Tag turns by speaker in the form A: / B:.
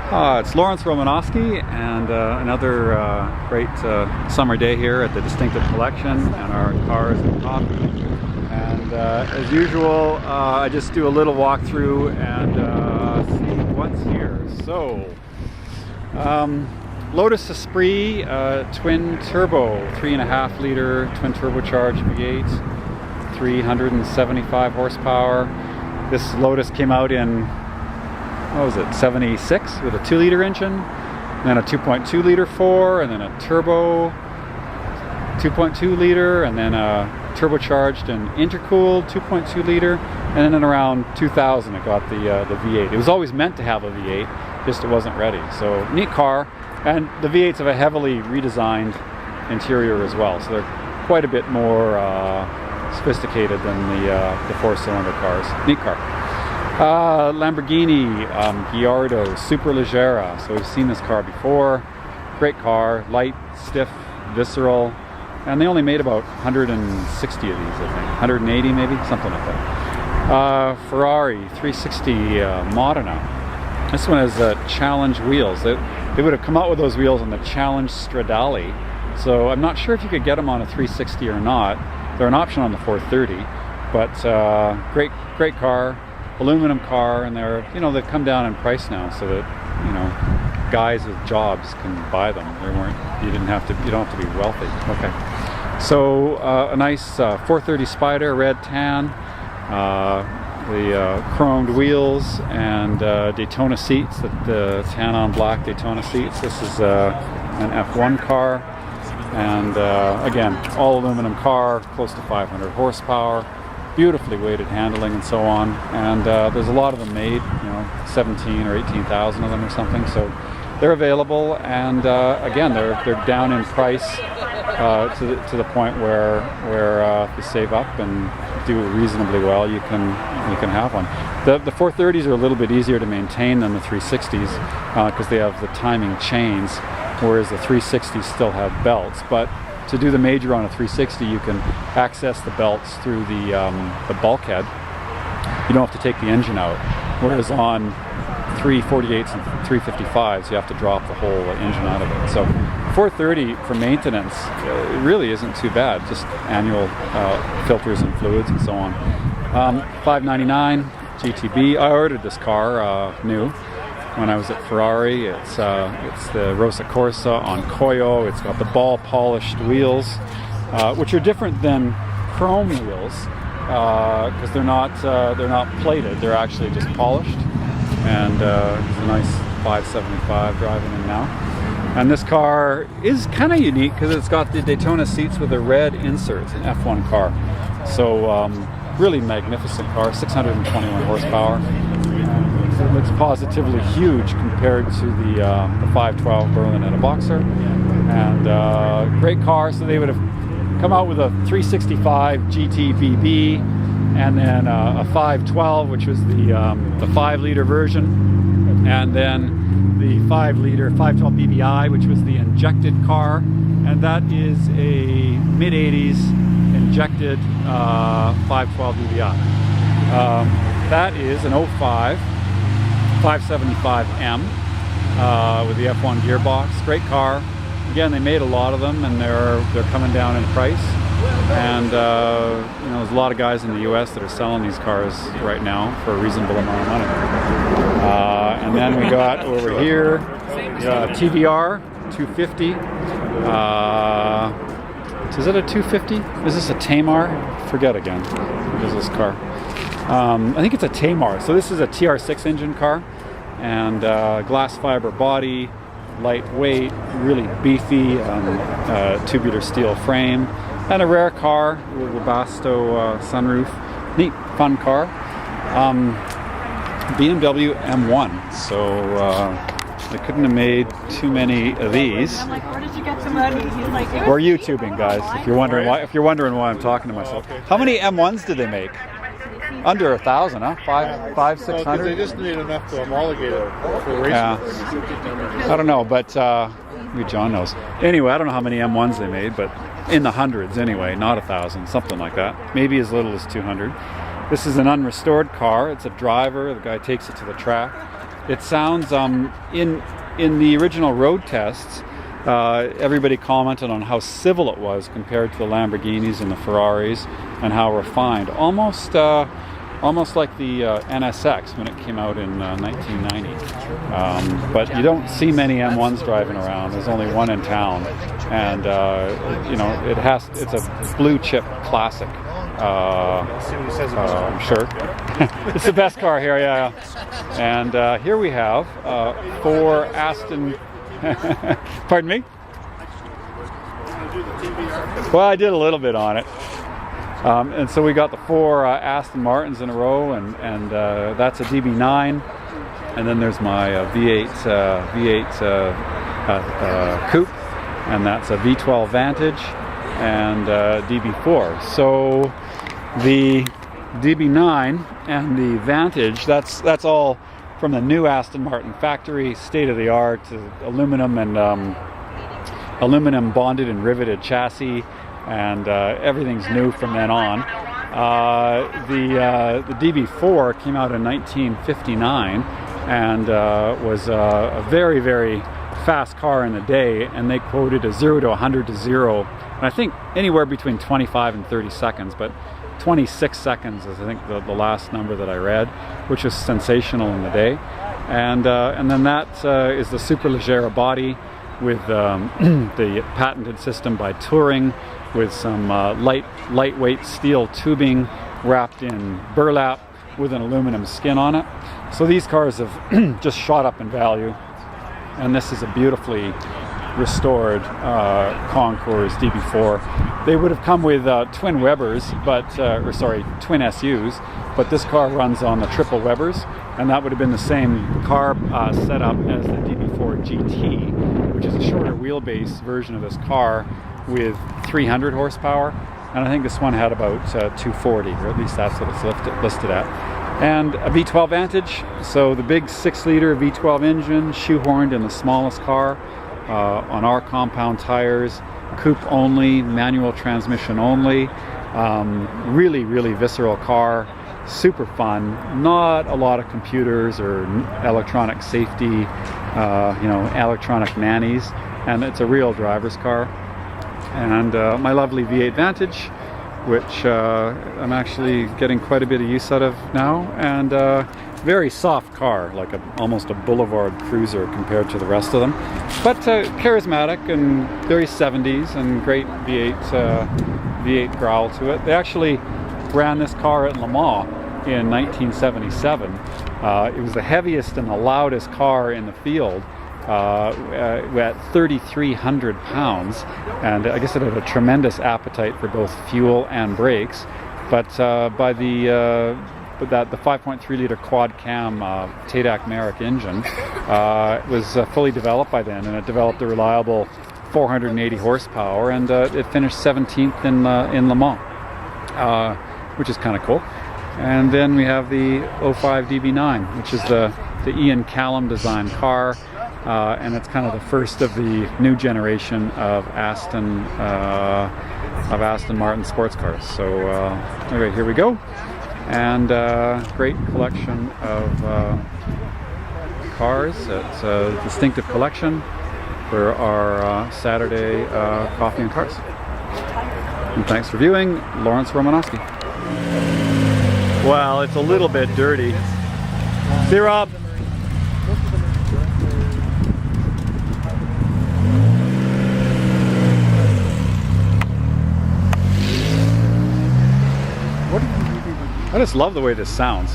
A: It's Lawrence Romanosky, and another great summer day here at the Distinctive Collection and our cars and coffee. And as usual, I just do a little walkthrough and see what's here. So, Lotus Esprit twin turbo, 3.5 liter twin turbocharged V8, 375 horsepower. This Lotus came out in, what was it, 76 with a 2 liter engine, and then a 2.2 liter 4, and then a turbo 2.2 liter, and then a turbocharged and intercooled 2.2 liter, and then around 2000 it got the V8. It was always meant to have a V8, just it wasn't ready. So neat car, and the V8s have a heavily redesigned interior as well, so they're quite a bit more sophisticated than the 4-cylinder cars. Neat car. Lamborghini Gallardo Superleggera. So we've seen this car before. Great car, light, stiff, visceral, and they only made about 160 of these, I think. 180 maybe, something like that. Ferrari 360 Modena. This one has Challenge wheels. They would have come out with those wheels on the Challenge Stradale. So I'm not sure if you could get them on a 360 or not. They're an option on the 430, but great car. Aluminum car, and they've come down in price now, so that guys with jobs can buy them. You don't have to be wealthy. Okay, so a nice 430 Spider, red tan, the chromed wheels and Daytona seats, the tan on black Daytona seats. This is an F1 car, and again, all aluminum car, close to 500 horsepower. Beautifully weighted handling and so on, and there's a lot of them made, 17 or 18,000 of them or something, so they're available, and again, they're down in price to the point where if you save up and do reasonably well, you can have one. The 430s are a little bit easier to maintain than the 360s because they have the timing chains, whereas the 360s still have belts. But to do the major on a 360, you can access the belts through the bulkhead. You don't have to take the engine out. Whereas on 348s and 355s, you have to drop the whole engine out of it. So 430 for maintenance, it really isn't too bad. Just annual filters and fluids and so on. $599 GTB. I ordered this car new when I was at Ferrari. It's the Rosa Corsa on Coyo. It's got the ball polished wheels, which are different than chrome wheels because they're not plated. They're actually just polished, and it's a nice 575 driving in now. And this car is kind of unique because it's got the Daytona seats with the red inserts, an F1 car. So really magnificent car, 621 horsepower. It looks positively huge compared to the 512 Berlinetta Boxer, and great car. So they would have come out with a 365 GTVB, and then a 512, which was the 5 liter version, and then the 5 liter 512 BBI, which was the injected car, and that is a mid 80s injected 512 BBI. That is an 05 575M with the F1 gearbox. Great car. Again, they made a lot of them, and they're coming down in price. And there's a lot of guys in the U.S. that are selling these cars right now for a reasonable amount of money. And then we got over here TVR 250. Is it a 250? Is this a Tamar? Forget again. What is this car? I think it's a Tamar. So this is a TR6 engine car, and glass fiber body, lightweight, really beefy, tubular steel frame, and a rare car with a Webasto sunroof. Neat, fun car. BMW M1. So they couldn't have made too many of these.
B: I'm like, where did you get the money? He's like,
A: we're YouTubing, guys. If you're wondering why I'm talking to myself. How many M1s did they make? Under 1,000, huh? 500, 600?
C: They just need enough to homologate it for racing.
A: Yeah. I don't know, but maybe John knows. Anyway, I don't know how many M1s they made, but in the hundreds anyway, not 1,000, something like that. Maybe as little as 200. This is an unrestored car. It's a driver. The guy takes it to the track. It sounds in the original road tests. Everybody commented on how civil it was compared to the Lamborghinis and the Ferraris, and how refined, almost like the NSX when it came out in 1990. But you don't see many M1s driving around. There's only one in town, and you know, it's a blue chip classic. I'm sure. It's the best car here, yeah. And here we have 4 Aston. Pardon me? Well, I did a little bit on it. And so we got the 4 Aston Martins in a row, and that's a DB9. And then there's my V8 coupe, and that's a V12 Vantage and DB4. So the DB9 and the Vantage, that's all from the new Aston Martin factory, state of the art, aluminum and aluminum bonded and riveted chassis, and everything's new from then on. The DB4 came out in 1959 and was a very, very fast car in the day, and they quoted a 0 to 100 to 0, and I think anywhere between 25 and 30 seconds, but 26 seconds is I think the last number that I read, which was sensational in the day. And then that is the Superleggera body with the patented system by Touring, with some lightweight steel tubing wrapped in burlap with an aluminum skin on it. So these cars have just shot up in value, and this is a beautifully restored Concours DB4. They would have come with twin Webers, twin SUs, but this car runs on the triple Webers, and that would have been the same car setup as the DB4 GT, which is a shorter wheelbase version of this car with 300 horsepower, and I think this one had about 240, or at least that's what it's listed at. And a V12 Vantage, so the big 6-liter V12 engine, shoehorned in the smallest car, on our compound tires, coupe only, manual transmission only. Really, really visceral car, super fun. Not a lot of computers or electronic safety, electronic nannies, and it's a real driver's car. And my lovely V8 Vantage, which I'm actually getting quite a bit of use out of now, and very soft car, like almost a boulevard cruiser compared to the rest of them, but charismatic and very 70s, and great V8 growl to it. They actually ran this car at Le Mans in 1977. It was the heaviest and the loudest car in the field, at 3,300 pounds, and I guess it had a tremendous appetite for both fuel and brakes. But by the 5.3-liter quad cam Taidak Merrick engine was fully developed by then, and it developed a reliable 480 horsepower, and it finished 17th in Le Mans, which is kind of cool. And then we have the 05 DB9, which is the Ian Callum design car. And it's kind of the first of the new generation of Aston Martin sports cars. So anyway, here we go, and great collection of cars. It's a distinctive collection for our Saturday coffee and cars. And thanks for viewing. Lawrence Romanosky. Well, it's a little bit dirty. See you, Rob. I just love the way this sounds.